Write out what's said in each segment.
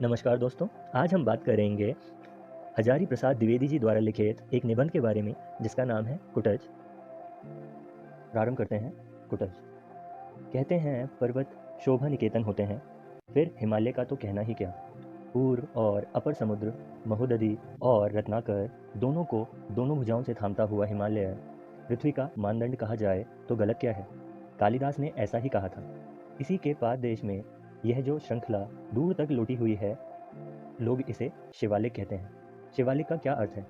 नमस्कार दोस्तों। आज हम बात करेंगे हजारी प्रसाद द्विवेदी जी द्वारा लिखित एक निबंध के बारे में जिसका नाम है कुटज। प्रारंभ करते हैं। कुटज। कहते हैं पर्वत शोभा निकेतन होते हैं, फिर हिमालय का तो कहना ही क्या। पूर्व और अपर समुद्र, महोदधि और रत्नाकर दोनों को दोनों भुजाओं से थामता हुआ हिमालय पृथ्वी का मानदंड कहा जाए तो गलत क्या है। कालिदास ने ऐसा ही कहा था। इसी के पाद देश में यह जो श्रृंखला दूर तक लुटी हुई है, लोग इसे शिवालिक कहते हैं। शिवालिक का क्या अर्थ है?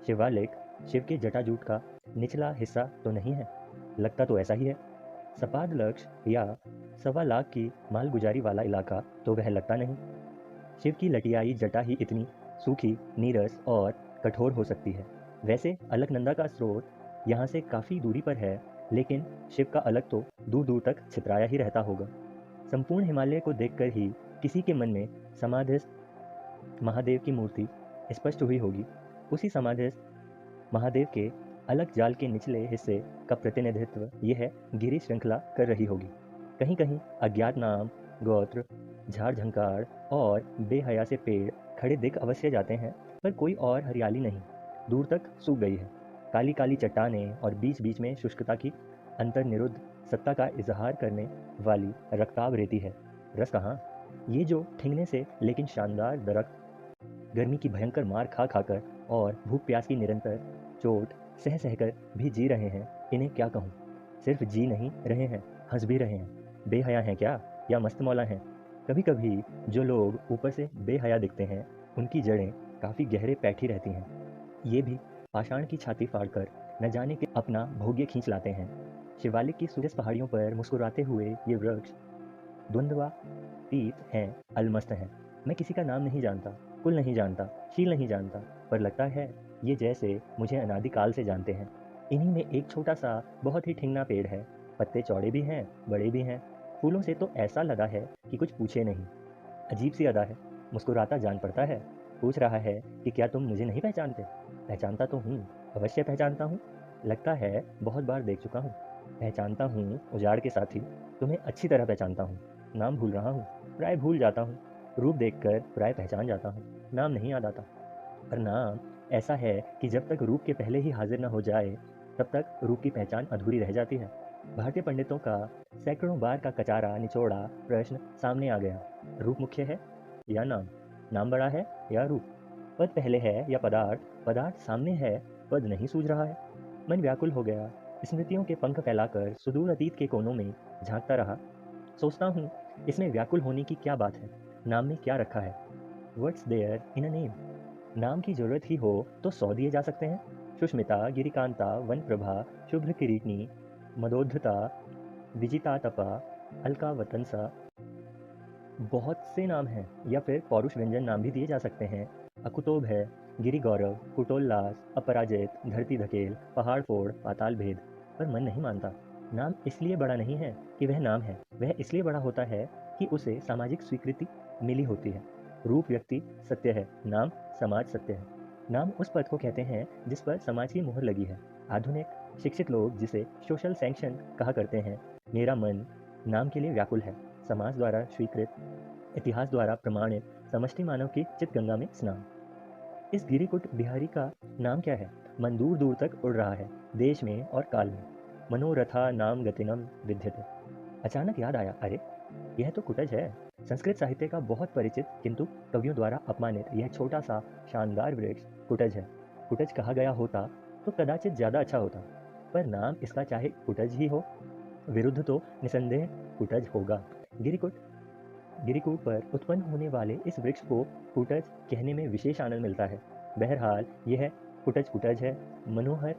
शिवालिक शिव के जटाजूट का निचला हिस्सा तो नहीं है? लगता तो ऐसा ही है। सपाद लक्ष्य या 1.25 लाख की मालगुजारी वाला इलाका तो वह लगता नहीं। शिव की लटियाई जटा ही इतनी सूखी, नीरस और कठोर हो सकती है। वैसे अलकनंदा का स्रोत यहाँ से काफ़ी दूरी पर है, लेकिन शिव का अलक तो दूर दूर तक छितराया ही रहता होगा। संपूर्ण हिमालय को देखकर ही किसी के मन में समाधिस्थ महादेव की मूर्ति स्पष्ट हुई होगी। उसी समाधिस्थ महादेव के अलग जाल के निचले हिस्से का प्रतिनिधित्व यह गिरी श्रृंखला कर रही होगी। कहीं कहीं अज्ञात नाम, गोत्र, झाड़ झंकार और बेहया से पेड़ खड़े दिख अवश्य जाते हैं, पर कोई और हरियाली नहीं, दूर तक सूख गई है। काली काली चट्टानें और बीच बीच में शुष्कता की अंतर्निरुद्ध सत्ता का इजहार करने वाली रक्ताभ रेती है। रस कहाँ? ये जो ठिंगने से लेकिन शानदार दरख्त गर्मी की भयंकर मार खा खाकर और भूख प्यास की निरंतर चोट सह सहकर भी जी रहे हैं, इन्हें क्या कहूँ। सिर्फ जी नहीं रहे हैं, हंस भी रहे हैं। बेहया हैं क्या या मस्त मौला हैं? कभी कभी जो लोग ऊपर से बेहया दिखते हैं, उनकी जड़ें काफ़ी गहरे पैठी रहती हैं। ये भी पाषाण की छाती फाड़कर न जाने के अपना भोग्य खींच लाते हैं। शिवालिक की सूरज पहाड़ियों पर मुस्कुराते हुए ये वृक्ष द्वंद्वातीत हैं, अलमस्त हैं। मैं किसी का नाम नहीं जानता, कुल नहीं जानता, शील नहीं जानता, पर लगता है ये जैसे मुझे अनादिकाल से जानते हैं। इन्हीं में एक छोटा सा बहुत ही ठिंगना पेड़ है। पत्ते चौड़े भी हैं, बड़े भी हैं। फूलों से तो ऐसा लदा है कि कुछ पूछे नहीं। अजीब सी अदा है। मुस्कुराता जान पड़ता है। पूछ रहा है कि क्या तुम मुझे नहीं पहचानते? पहचानता तो हूँ, अवश्य पहचानता हूँ। लगता है बहुत बार देख चुका हूँ। पहचानता हूँ उजाड़ के साथी, तुम्हें अच्छी तरह पहचानता हूँ। नाम भूल रहा हूँ, प्राय भूल जाता हूँ। रूप देखकर प्राय पहचान जाता हूँ, नाम नहीं याद आता। पर नाम ऐसा है कि जब तक रूप के पहले ही हाजिर न हो जाए, तब तक रूप की पहचान अधूरी रह जाती है। भारतीय पंडितों का सैकड़ों बार का कचारा निचोड़ा प्रश्न सामने आ गया। रूप मुख्य है या नाम? नाम बड़ा है या रूप? पद पहले है या पदार्थ? पदार्थ सामने है, पद नहीं सूझ रहा है। मन व्याकुल हो गया। स्मृतियों के पंख फैलाकर सुदूर अतीत के कोनों में झांकता रहा। सोचता हूँ, इसमें व्याकुल होने की क्या बात है? नाम में क्या रखा है? What's there in a name? नाम की जरूरत ही हो तो 100 दिए जा सकते हैं। सुष्मिता, गिरिकांता, वन प्रभा, शुभ्र किरीटनी, मदोद्धता, विजितातपा, अलकावतंसा, बहुत से नाम हैं। या फिर पौरुष व्यंजन नाम भी दिए जा सकते हैं। अकुतोभ है, गिरि गौरव, कुटोल्लास, अपराजित, धरती धकेल, पहाड़ फोड़, पाताल भेद। पर मन नहीं मानता। नाम इसलिए बड़ा नहीं है कि वह नाम है, वह इसलिए बड़ा होता है कि उसे सामाजिक स्वीकृति मिली होती है। रूप व्यक्ति सत्य है, नाम समाज सत्य है। नाम उस पद को कहते हैं जिस पर समाज की मोहर लगी है। आधुनिक शिक्षित लोग जिसे सोशल सैंक्शन कहा करते हैं। मेरा मन नाम के लिए व्याकुल है। समाज द्वारा स्वीकृत, इतिहास द्वारा प्रमाणित समष्टि मानव की चितगंगा में स्नान। इस गिरिकुट बिहारी का नाम क्या है? मन दूर दूर तक उड़ रहा है, देश में और काल में। मनोरथा नाम गतिनम विद्यते। अचानक याद आया, अरे यह तो कुटज है। संस्कृत साहित्य का बहुत परिचित किंतु कवियों द्वारा अपमानित यह छोटा सा शानदार वृक्ष कुटज है। कुटज कहा गया होता तो कदाचित ज्यादा अच्छा होता, पर नाम इसका चाहे कुटज ही हो, विरुद्ध तो निसंदेह कुटज होगा। गिरिकुट गिरिकूट पर उत्पन्न होने वाले इस वृक्ष को कुटज कहने में विशेष आनंद मिलता है। बहरहाल यह कुटज कुटज है। मनोहर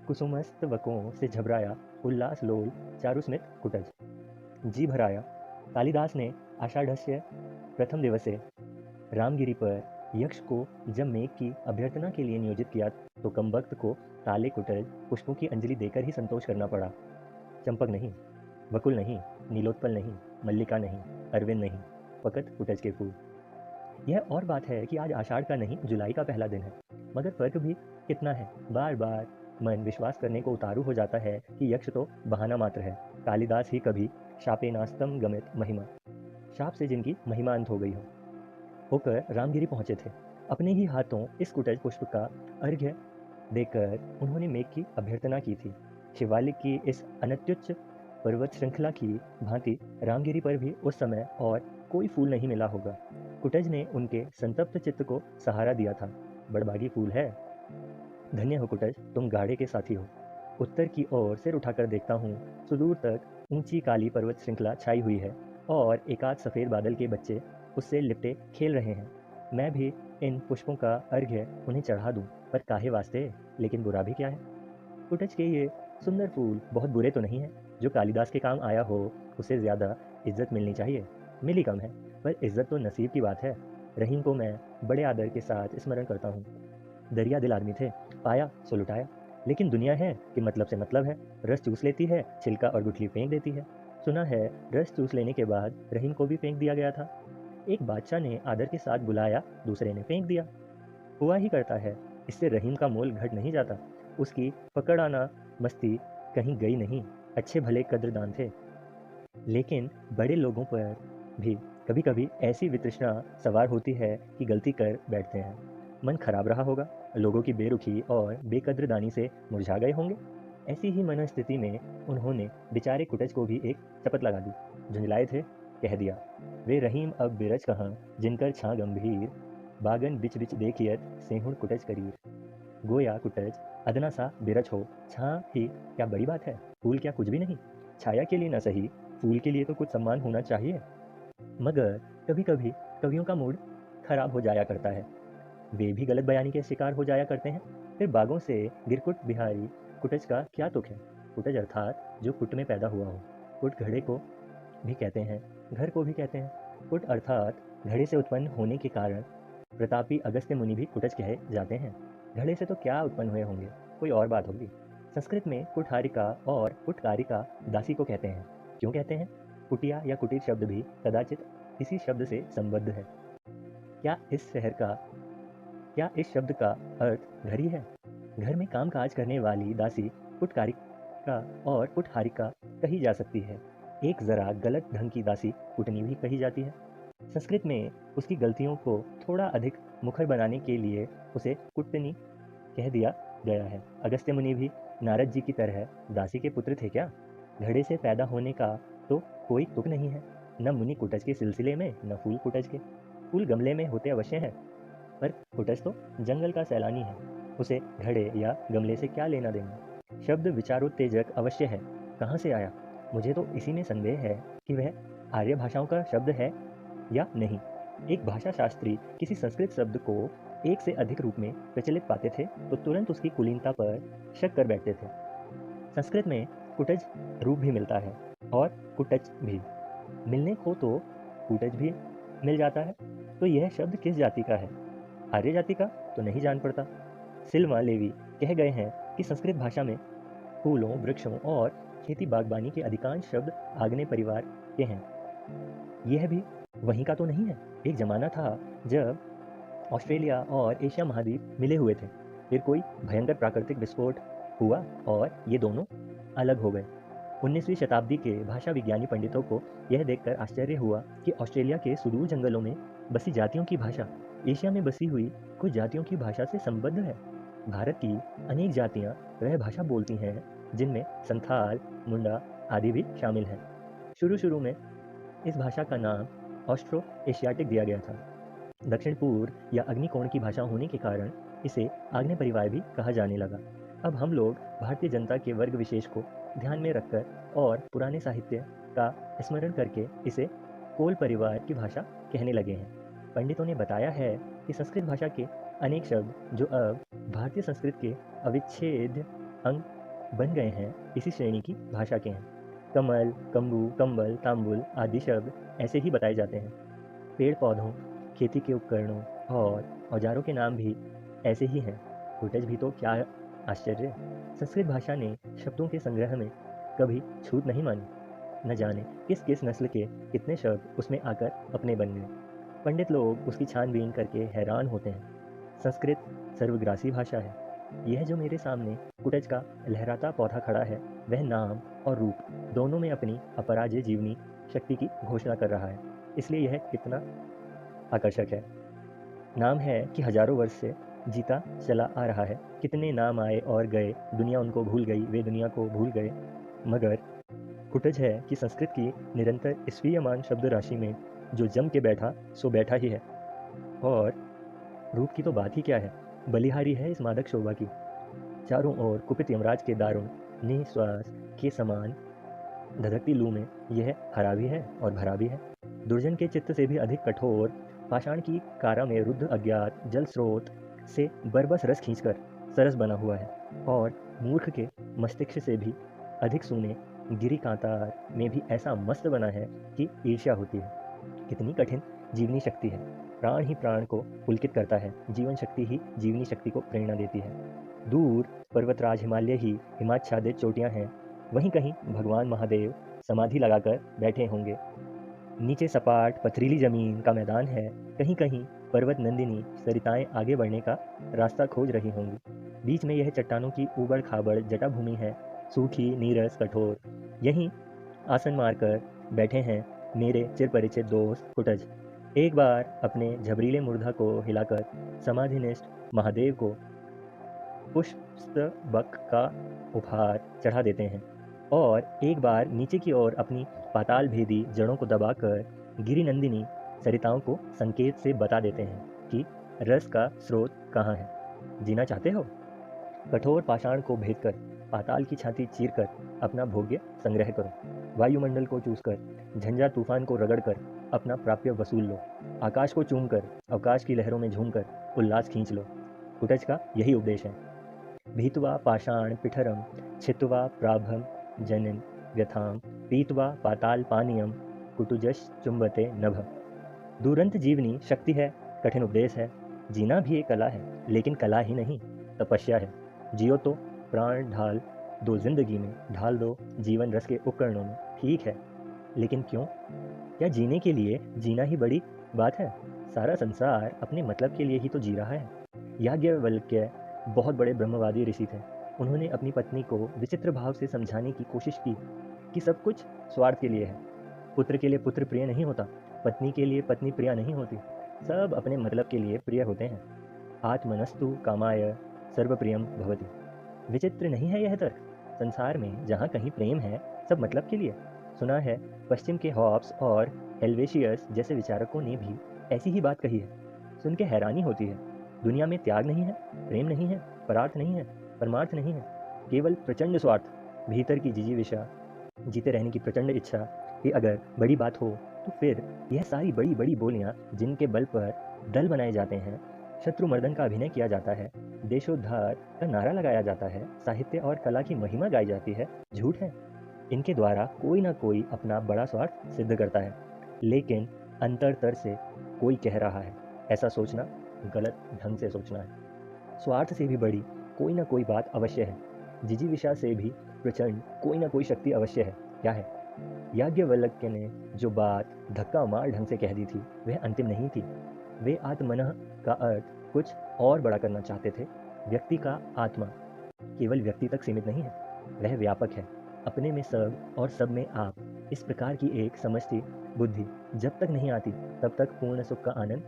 कुसुमस्तवकों से झबराया उल्लास लोल चारुस्मित कुटज। जी भराया। कालिदास ने आषाढ़स्य प्रथम दिवसे रामगिरी पर यक्ष को जब मेघ की अभ्यर्थना के लिए नियोजित किया, तो कमबख्त को ताले कुटज पुष्पों की अंजलि देकर ही संतोष करना पड़ा। चंपक नहीं, वकुल नहीं, नीलोत्पल नहीं, मल्लिका नहीं, अरविंद नहीं, फकत कुटज के फूल। यह और बात है कि आज आषाढ़ का नहीं, जुलाई का पहला दिन है, मगर फर्क भी कितना है। बार बार मन विश्वास करने को उतारू हो जाता है कि यक्ष तो बहाना मात्र है। कालिदास ही कभी शापेनास्तम गमित महिमा, शाप से जिनकी महिमा अंत हो गई हो। होकर रामगिरी पहुंचे थे। अपने ही हाथों इस कुटज पुष्प का अर्घ्य देकर उन्होंने मेघ की अभ्यर्थना की थी। शिवालिक की इस अनत्युच्च पर्वत श्रृंखला की भांति रामगिरी पर भी उस समय और कोई फूल नहीं मिला होगा। कुटज ने उनके संतप्त चित्त को सहारा दिया था। बड़बागी फूल है। धन्य हो कुटज, तुम गाड़े के साथी हो। उत्तर की ओर सिर उठाकर देखता हूँ, सुदूर तक ऊंची काली पर्वत श्रृंखला छाई हुई है और एकाध सफ़ेद बादल के बच्चे उससे लिपटे खेल रहे हैं। मैं भी इन पुष्पों का अर्घ्य उन्हें चढ़ा दूं, पर काहे वास्ते, लेकिन बुरा भी क्या है। कुटज के ये सुंदर फूल बहुत बुरे तो नहीं हैं। जो कालिदास के काम आया हो उसे ज़्यादा इज्जत मिलनी चाहिए। मिली कम है, पर इज्जत तो नसीब की बात है। रहीम को मैं बड़े आदर के साथ स्मरण करता हूँ। दरिया दिल आदमी थे, पाया सो लुटाया। लेकिन दुनिया है कि मतलब से मतलब है। रस चूस लेती है, छिलका और गुठली फेंक देती है। सुना है रस चूस लेने के बाद रहीम को भी फेंक दिया गया था। एक बादशाह ने आदर के साथ बुलाया, दूसरे ने फेंक दिया। हुआ ही करता है। इससे रहीम का मोल घट नहीं जाता। उसकी पकड़ाना मस्ती कहीं गई नहीं। अच्छे भले कद्रदान थे। लेकिन बड़े लोगों पर भी कभी कभी ऐसी वितृष्णा सवार होती है कि गलती कर बैठते हैं। मन खराब रहा होगा, लोगों की बेरुखी और बेकद्रदानी से मुरझा गए होंगे। ऐसी ही मनस्थिति में उन्होंने बेचारे कुटज को भी एक चपत लगा दी। झुंझलाए थे, कह दिया, वे रहीम अब बिरज कहाँ, जिनकर छां गंभीर, बागन बिच बिच देखियत सेहुण कुटज करीर। गोया कुटज अदना सा बिरज हो, छां ही क्या बड़ी बात है, फूल क्या कुछ भी नहीं। छाया के लिए न सही, फूल के लिए तो कुछ सम्मान होना चाहिए। मगर कभी कभी कवियों का मूड खराब हो जाया करता है। वे भी गलत बयानी के शिकार हो जाया करते हैं। फिर बागों से गिरकुट बिहारी कुटज का क्या तुक है। कुटज अर्थात जो कुट में पैदा हुआ हो। कुट घड़े को भी कहते हैं, घर को भी कहते हैं। कुट अर्थात घड़े से उत्पन्न होने के कारण प्रतापी अगस्त्य मुनि भी कुटज कहे जाते हैं। घड़े से तो क्या उत्पन्न हुए होंगे, कोई और बात होगी। संस्कृत में कुठारिका और कुटकारिका दासी को कहते हैं। क्यों कहते हैं? कुटिया या कुटीर शब्द भी कदाचित इसी शब्द से संबद्ध है। क्या इस शहर का क्या इस शब्द का अर्थ घर ही है? घर में काम काज करने वाली दासी कुटकारिका और कुटहारिका कही जा सकती है। एक जरा गलत ढंग की दासी कुटनी भी कही जाती है। संस्कृत में उसकी गलतियों को थोड़ा अधिक मुखर बनाने के लिए उसे कुटनी कह दिया गया है। अगस्त्य मुनि भी नारद जी की तरह दासी के पुत्र थे क्या? घड़े से पैदा होने का तो कोई तुक नहीं है। न मुनि कुटज के सिलसिले में, न फूल कुटज के। फूल गमले में होते अवश्य हैं, पर कुटज तो जंगल का सैलानी है। उसे घड़े या गमले से क्या लेना देना। शब्द विचारोत्तेजक अवश्य है। कहाँ से आया? मुझे तो इसी में संदेह है कि वह आर्य भाषाओं का शब्द है या नहीं। एक भाषा शास्त्री किसी संस्कृत शब्द को एक से अधिक रूप में प्रचलित पाते थे तो तुरंत उसकी कुलीनता पर शक कर बैठते थे। संस्कृत में कुटज रूप भी मिलता है और कुटच भी। मिलने को तो कुटज भी मिल जाता है। तो यह शब्द किस जाति का है? आर्य जाति का तो नहीं जान पड़ता। सिल्वा लेवी कह गए हैं कि संस्कृत भाषा में फूलों, वृक्षों और खेती बागवानी के अधिकांश शब्द आग्नेय परिवार के हैं। यह भी वहीं का तो नहीं है। एक जमाना था जब ऑस्ट्रेलिया और एशिया महाद्वीप मिले हुए थे। फिर कोई भयंकर प्राकृतिक विस्फोट हुआ और ये दोनों अलग हो गए। 19वीं शताब्दी के भाषा विज्ञानी पंडितों को यह देखकर आश्चर्य हुआ कि ऑस्ट्रेलिया के सुदूर जंगलों में बसी जातियों की भाषा एशिया में बसी हुई कुछ जातियों की भाषा से संबद्ध है। भारत की अनेक जातियां वह भाषा बोलती हैं जिनमें संथाल, मुंडा आदि भी शामिल हैं। शुरू शुरू में इस भाषा का नाम ऑस्ट्रो एशियाटिक दिया गया था। दक्षिण पूर्व या अग्निकोण की भाषा होने के कारण इसे आग्नेय परिवार भी कहा जाने लगा। अब हम लोग भारतीय जनता के वर्ग विशेष को ध्यान में रखकर और पुराने साहित्य का स्मरण करके इसे कोल परिवार की भाषा कहने लगे हैं। पंडितों ने बताया है कि संस्कृत भाषा के अनेक शब्द जो अब भारतीय संस्कृत के अविच्छेद्य अंग बन गए हैं, इसी श्रेणी की भाषा के हैं। कमल, कम्बू, कंबल, तांबुल आदि शब्द ऐसे ही बताए जाते हैं। पेड़ पौधों, खेती के उपकरणों और औजारों के नाम भी ऐसे ही हैं। कुटज भी तो क्या आश्चर्य! संस्कृत भाषा ने शब्दों के संग्रह में कभी छूट नहीं मानी। न जाने किस किस नस्ल के कितने शब्द उसमें आकर अपने बन गए। पंडित लोग उसकी छानबीन करके हैरान होते हैं। संस्कृत सर्वग्रासी भाषा है। यह जो मेरे सामने कुटज का लहराता पौधा खड़ा है, वह नाम और रूप दोनों में अपनी अपराजेय जीवनी शक्ति की घोषणा कर रहा है। इसलिए यह कितना आकर्षक है। नाम है कि हजारों वर्ष से जीता चला आ रहा है। कितने नाम आए और गए, दुनिया उनको भूल गई, वे दुनिया को भूल गए। मगर कुटज है कि संस्कृत की निरंतर स्वीयमान शब्द राशि में जो जम के बैठा सो बैठा ही है। और रूप की तो बात ही क्या है, बलिहारी है इस मादक शोभा की। चारों ओर कुपित यमराज के दारुण निश्वास के समान धधकती लू में यह हरा भी है और भरा भी है। दुर्जन के चित्त से भी अधिक कठोर पाषाण की कारा में रुद्ध अज्ञात जल स्रोत से बरबस रस खींचकर सरस बना हुआ है। और मूर्ख के मस्तिष्क से भी अधिक सूने गिरी कांतार में भी ऐसा मस्त बना है कि ईर्ष्या होती है। कितनी कठिन जीवनी शक्ति है। प्राण ही प्राण को पुलकित करता है, जीवन शक्ति ही जीवनी शक्ति को प्रेरणा देती है। दूर पर्वतराज हिमालय ही हिमाच्छादित चोटियां हैं, वहीं कहीं भगवान महादेव समाधि लगाकर बैठे होंगे। नीचे सपाट पथरीली जमीन का मैदान है, कहीं कहीं पर्वत नंदिनी सरिताएं आगे बढ़ने का रास्ता खोज रही होंगी। बीच में यह चट्टानों की ऊबड़ खाबड़ जटा भूमि है, सूखी नीरस कठोर। यहीं आसन मारकर बैठे हैं मेरे चिरपरिचित दोस्त कुटज। एक बार अपने झबरीले मूर्धा को हिलाकर समाधिनिष्ठ महादेव को पुष्पस्तबक का उपहार चढ़ा देते हैं और एक बार नीचे की ओर अपनी पाताल भेदी जड़ों को दबाकर गिरिनंदिनी सरिताओं को संकेत से बता देते हैं कि रस का स्रोत कहाँ है। जीना चाहते हो? कठोर पाषाण को भेद कर, पाताल की छाती चीर कर अपना भोग्य संग्रह करो। वायुमंडल को चूस कर, झंझा तूफान को रगड़ कर अपना प्राप्य वसूल लो। आकाश को चूम कर, अवकाश की लहरों में झूम कर उल्लास खींच लो। कुटज का यही उपदेश है। भीत्वा पाषाण पिठरम छित्वा प्राभम जनन व्यथाम पीत्वा पाताल पानीयम कुटुजश चुंबते नभ। दुरंत जीवनी शक्ति है, कठिन उपदेश है। जीना भी एक कला है, लेकिन कला ही नहीं, तपस्या है। जियो तो प्राण ढाल दो जिंदगी में, ढाल दो जीवन रस के उपकरणों में। ठीक है, लेकिन क्यों? क्या जीने के लिए जीना ही बड़ी बात है? सारा संसार अपने मतलब के लिए ही तो जी रहा है। याज्ञवल्क्य बहुत बड़े ब्रह्मवादी ऋषि थे। उन्होंने अपनी पत्नी को विचित्र भाव से समझाने की कोशिश की कि सब कुछ स्वार्थ के लिए है। पुत्र के लिए पुत्र प्रिय नहीं होता, पत्नी के लिए पत्नी प्रिय नहीं होती, सब अपने मतलब के लिए प्रिय होते हैं। आत्मनस्तु कामाय सर्वप्रियम भवति। विचित्र नहीं है यह तर्क? संसार में जहाँ कहीं प्रेम है, सब मतलब के लिए। सुना है पश्चिम के हॉब्स और हेल्वेशियस जैसे विचारकों ने भी ऐसी ही बात कही है। सुन के हैरानी होती है। दुनिया में त्याग नहीं है, प्रेम नहीं है, परार्थ नहीं है, परमार्थ नहीं है, केवल प्रचंड स्वार्थ, भीतर की जिजीविषा, जीते रहने की प्रचंड इच्छा कि अगर बड़ी बात हो तो फिर यह सारी बड़ी बड़ी बोलियां जिनके बल पर दल बनाए जाते हैं, शत्रुमर्दन का अभिनय किया जाता है, देशोद्धार का नारा लगाया जाता है, साहित्य और कला की महिमा गाई जाती है, झूठ है। इनके द्वारा कोई ना कोई अपना बड़ा स्वार्थ सिद्ध करता है, लेकिन अंतरतर से कोई कह रहा है। ऐसा सोचना गलत ढंग से सोचना है। स्वार्थ से भी बड़ी कोई ना कोई बात अवश्य है, जिजीविषा से भी प्रचंड कोई ना कोई शक्ति अवश्य है। क्या है? याज्ञवल्क्य ने जो बात धक्का मार ढंग से कह दी थी, वह अंतिम नहीं थी। वे आत्मनः का अर्थ कुछ और बड़ा करना चाहते थे। व्यक्ति का आत्मा केवल व्यक्ति तक सीमित नहीं है, वह व्यापक है। अपने में सब और सब में आप, इस प्रकार की एक समझती बुद्धि जब तक नहीं आती, तब तक पूर्ण सुख का आनंद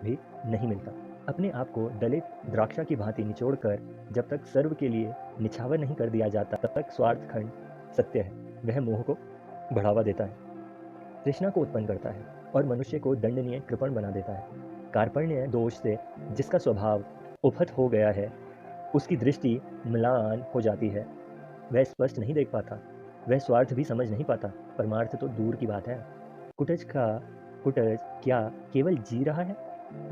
भी नहीं मिलता। अपने आप को दलित द्राक्षा की भांति निचोड़कर जब तक सर्व के लिए निछावर नहीं कर दिया जाता, तब तक स्वार्थ खंड सत्य है। वह मोह को बढ़ावा देता है, तृष्णा को उत्पन्न करता है और मनुष्य को दंडनीय कृपण बना देता है। कार्पण्य दोष से जिसका स्वभाव उपहत हो गया है, उसकी दृष्टि म्लान हो जाती है। वह स्पष्ट नहीं देख पाता, वह स्वार्थ भी समझ नहीं पाता, परमार्थ तो दूर की बात है। कुटज क्या केवल जी रहा है?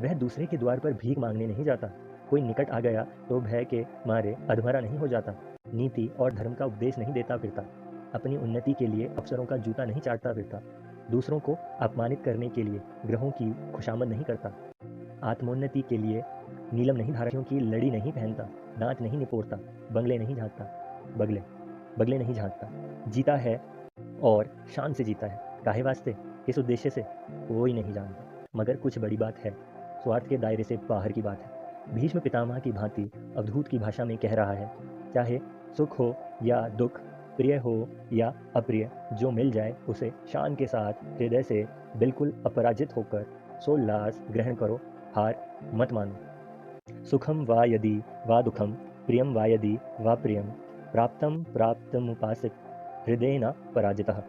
वह दूसरे के द्वार पर भीख मांगने नहीं जाता। कोई निकट आ गया तो भय के मारे अधमरा नहीं हो जाता। नीति और धर्म का उपदेश नहीं देता फिरता। अपनी उन्नति के लिए अफसरों का जूता नहीं चाटता फिरता। दूसरों को अपमानित करने के लिए ग्रहों की खुशामद नहीं करता। आत्मोन्नति के लिए नीलम नहीं धारा की लड़ी नहीं पहनता। दांत नहीं निपोड़ता, बंगले नहीं झाँकता, बगले नहीं झाँकता। जीता है और शान से जीता है। काहे वास्ते, किस उद्देश्य से, कोई नहीं जानता, मगर कुछ बड़ी बात है, स्वार्थ के दायरे से बाहर की बात है। भीष्म पितामह की भांति अवधूत की भाषा में कह रहा है, चाहे सुख हो या दुख, प्रिय हो या अप्रिय, जो मिल जाए उसे शान के साथ हृदय से बिल्कुल अपराजित होकर सो लास ग्रहण करो, हार मत मानो। सुखम वा यदि वा दुखम, प्रियम वा यदि वा प्रियम, प्राप्तम प्राप्तमुपासित, हृदय न पराजितः,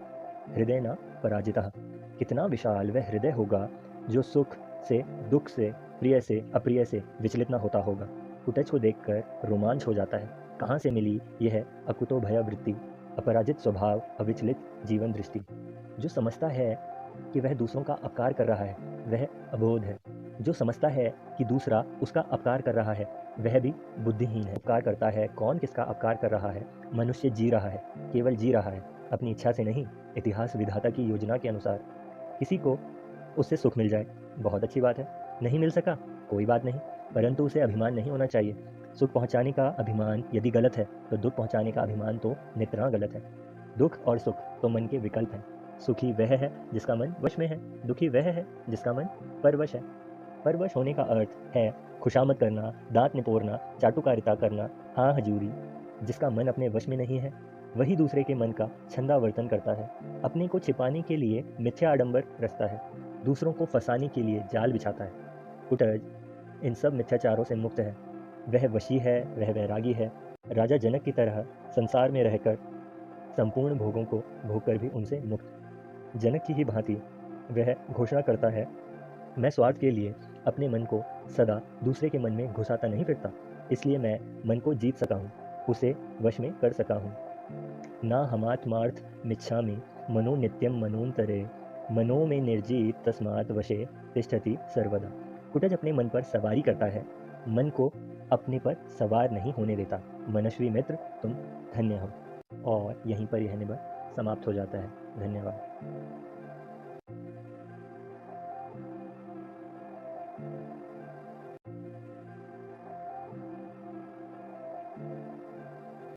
हृदय न पराजितः। कितना विशाल वह हृदय होगा जो सुख से, दुख से, प्रिय से, अप्रिय से विचलित न होता होगा। कुटज को देखकर रोमांच हो जाता है। कहाँ से मिली यह अकुतो भय वृत्ति, अपराजित स्वभाव, अविचलित जीवन दृष्टि। जो समझता है कि वह दूसरों का अपकार कर रहा है वह अबोध है। जो समझता है कि दूसरा उसका अपकार कर रहा है वह भी बुद्धिहीन है। अपकार करता है, कौन किसका अपकार कर रहा है? मनुष्य जी रहा है, केवल जी रहा है, अपनी इच्छा से नहीं, इतिहास विधाता की योजना के अनुसार। किसी को उससे सुख मिल जाए, बहुत अच्छी बात है। नहीं मिल सका, कोई बात नहीं, परंतु उसे अभिमान नहीं होना चाहिए। सुख पहुंचाने का अभिमान यदि गलत है तो दुख पहुंचाने का अभिमान तो नितना गलत है। दुख और सुख तो मन के विकल्प हैं। सुखी वह है जिसका मन वश में है, दुखी वह है जिसका मन परवश है। परवश होने का अर्थ है खुशामद करना, दांत निपोरना, चाटुकारिता करना, हाँ हजूरी। जिसका मन अपने वश में नहीं है वही दूसरे के मन का छंदावर्तन करता है, अपने को छिपाने के लिए मिथ्या आडंबर रचता है, दूसरों को फंसाने के लिए जाल बिछाता है। कुटज इन सब मिथ्याचारों से मुक्त है। वह वशी है, वह वैरागी है। राजा जनक की तरह संसार में रहकर संपूर्ण भोगों को भोगकर भी उनसे मुक्त। जनक की ही भांति वह घोषणा करता है, मैं स्वार्थ के लिए अपने मन को सदा दूसरे के मन में घुसाता नहीं फिरता, इसलिए मैं मन को जीत सका हूँ, उसे वश में कर सका हूँ। ना हमात्मार्थ मिच्छामि मनो नित्यम मनोन्तरे, मनो में निर्जीत तस्मात् वशे तिष्ठति सर्वदा। कुटज अपने मन पर सवारी करता है, मन को अपने पर सवार नहीं होने देता। मनस्वी मित्र तुम धन्य हो। और यहीं पर यह निबंध समाप्त हो जाता है। धन्यवाद।